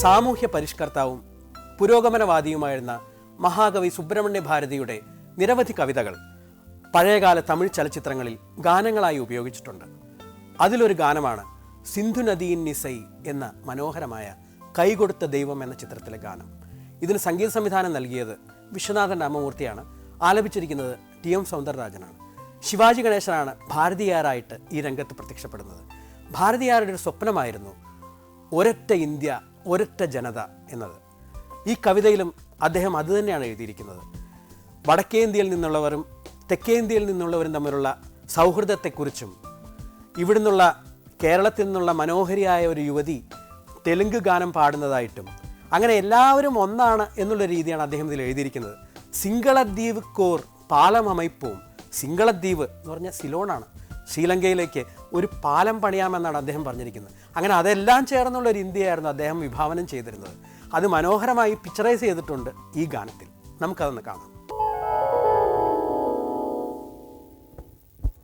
സാമൂഹ്യ പരിഷ്കർത്താവും പുരോഗമനവാദിയുമായിരുന്ന മഹാകവി സുബ്രഹ്മണ്യ ഭാരതിയുടെ നിരവധി കവിതകൾ പഴയകാല തമിഴ് ചലച്ചിത്രങ്ങളിൽ ഗാനങ്ങളായി ഉപയോഗിച്ചിട്ടുണ്ട്. അതിലൊരു ഗാനമാണ് സിന്ധു നദിയിൻ നിസൈ എന്ന മനോഹരമായ കൈകൊടുത്ത ദൈവം എന്ന ചിത്രത്തിലെ ഗാനം. ഇതിന് സംഗീത സംവിധാനം നൽകിയത് വിശ്വനാഥൻ രാമമൂർത്തിയാണ്. ആലപിച്ചിരിക്കുന്നത് ടി.എം. സൗന്ദരരാജനാണ്. ശിവാജി ഗണേശനാണ് ഭാരതിയാറായിട്ട് ഈ രംഗത്ത് പ്രത്യക്ഷപ്പെടുന്നത്. ഭാരതിയാറുടെ ഒരു സ്വപ്നമായിരുന്നു ഒരൊറ്റ ഇന്ത്യ, ഒരൊറ്റ ജനത എന്നത്. ഈ കവിതയിലും അദ്ദേഹം അതുതന്നെയാണ് എഴുതിയിരിക്കുന്നത്. വടക്കേ ഇന്ത്യയിൽ നിന്നുള്ളവരും തെക്കേ ഇന്ത്യയിൽ നിന്നുള്ളവരും തമ്മിലുള്ള സൗഹൃദത്തെക്കുറിച്ചും ഇവിടുന്നുള്ള കേരളത്തിൽ നിന്നുള്ള മനോഹരിയായ ഒരു യുവതി തെലുങ്ക് ഗാനം പാടുന്നതായിട്ടും അങ്ങനെ എല്ലാവരും ഒന്നാണ് എന്നുള്ള രീതിയാണ് അദ്ദേഹം ഇതിൽ എഴുതിയിരിക്കുന്നത്. സിംഗളദ്വീപ് കോർ പാലമമൈപ്പവും. സിംഗളദ്വീപ് എന്ന് പറഞ്ഞാൽ സിലോണാണ്. ശ്രീലങ്കയിലേക്ക് ഒരു പാലം പണിയാമെന്നാണ് അദ്ദേഹം പറഞ്ഞിരിക്കുന്നത്. അങ്ങനെ അതെല്ലാം ചേർന്നുള്ള ഒരു ഇന്ത്യയായിരുന്നു അദ്ദേഹം വിഭാവനം ചെയ്തിരുന്നത്. അത് മനോഹരമായി പിക്ചറൈസ് ചെയ്തിട്ടുണ്ട് ഈ ഗാനത്തിൽ. നമുക്കതൊന്ന് കാണാം.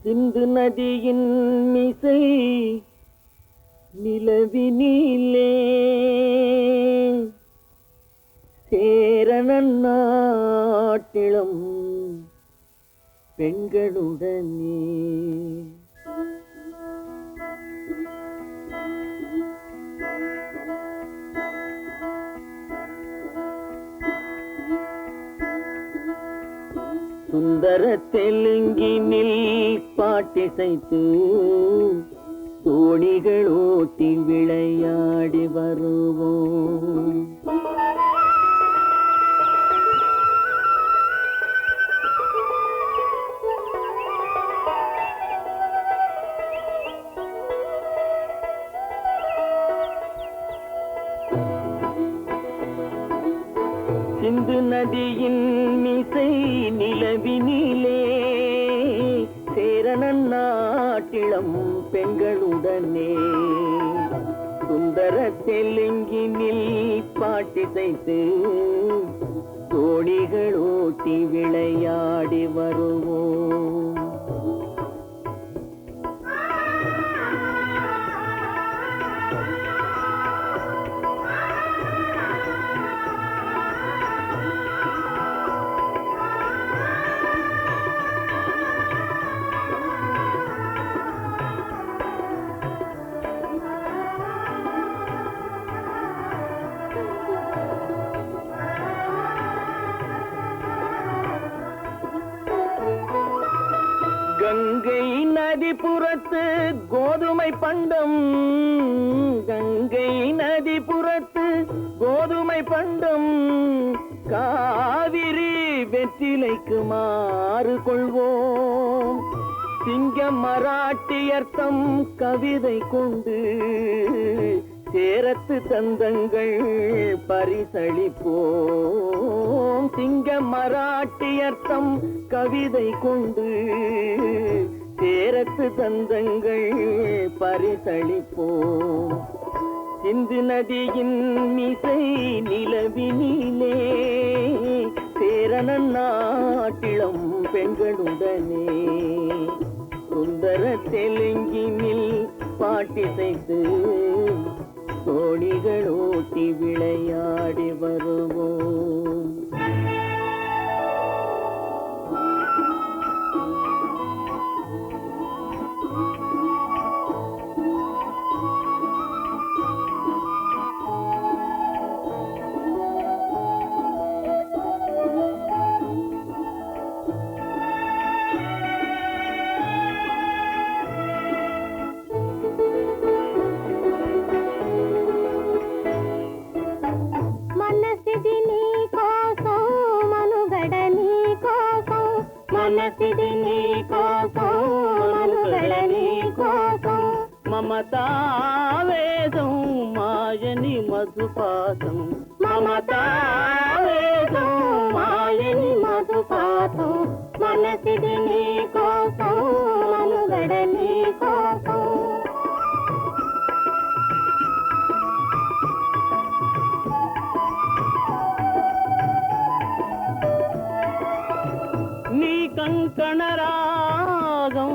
സിന്ധു നദിയിൻ മിസൈ നിലവിനിലേ சேரணன் நாட்டிளம் பெண்களுடனே சுந்தர தெலுங்கினில் பாட்டிசைத்து தோணிகள் ஓட்டி விளையாடி வருவோம். சிந்து நதியின் மிசை நிலவினிலே சேரணன் நாட்டிளம் பெண்களுடனே சுந்தர தெலுங்கினில் பாட்டிசைத்து தோணிகள் ஓட்டி விளையாடி வருவோம். கங்கை நதிபுறத்து கோதுமை பண்டம், கங்கை நதிபுறத்து கோதுமை பண்டம், காவிரி வெற்றிலைக்கு மாறு கொள்வோம். சிங்க மராட்டியர்த்தம் கவிதை கொண்டு சேரத்து தந்தங்கள் பரிசளிப்போம். சிங்க மராட்டியர்த்தம் கவிதை கொண்டு சேரத்து தந்தங்கள் பரிசளிப்போம். சிந்து நதியின் மிசை நிலவினிலே சேரணன் நாட்டிளம் பெண்களுடனே சுந்தர தெலுங்கினில் பாட்டிசைத்து தோணிகள் ஓட்டி விளையாடி வருவோம். మమతావేదం మాయని మధుపాతం, మమతావేదం మాయని మధుపాతం, మనసిది నీ కోసం మనుగడ నీ కోసం. నీ కంకణ రాగం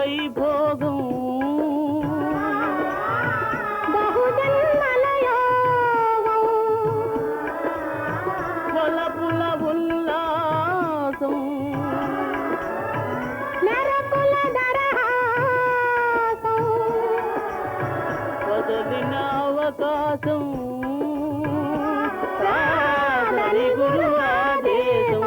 వైభోగం బహుజన్మలయోగం కొలపుల ఉల్లాసం నరకుల దరహాసం పదవిన అవకాశం సాధని గురు ఆదేశం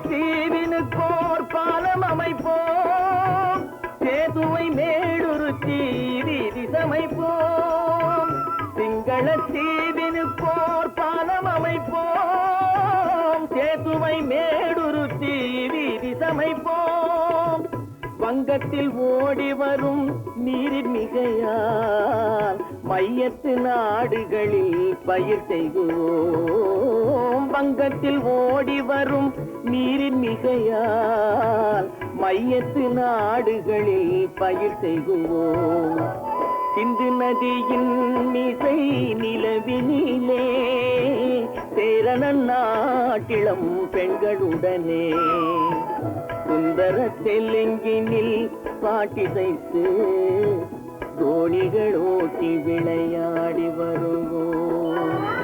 தீவினுக்கோர் பாலம் அமைப்போம் சேதுவை மேடுருத்தி வீதி சமைப்போம் சிங்கள தீவினுக்கோர் பாலம் அமைப்போம் சேதுவை மேடுருத்தி வீதி சமைப்போம் வங்கத்தில் ஓடி வரும் நீரின் மிகையால் மையத்து நாடுகளில் பயிர் செய்வோம் வங்கத்தில் ஓடி வரும் நீரின் மிகையால் மையத்து நாடுகளில் பயிர் செய்வோம் சிந்து நதியின் மிசை நிலவினிலே சேரணன் நாட்டிளம் பெண்களுடனே சுந்தர தெலுங்கினில் பாட்டிசைத்து தோணிகள் ஓட்டி விளையாடி வருவோம்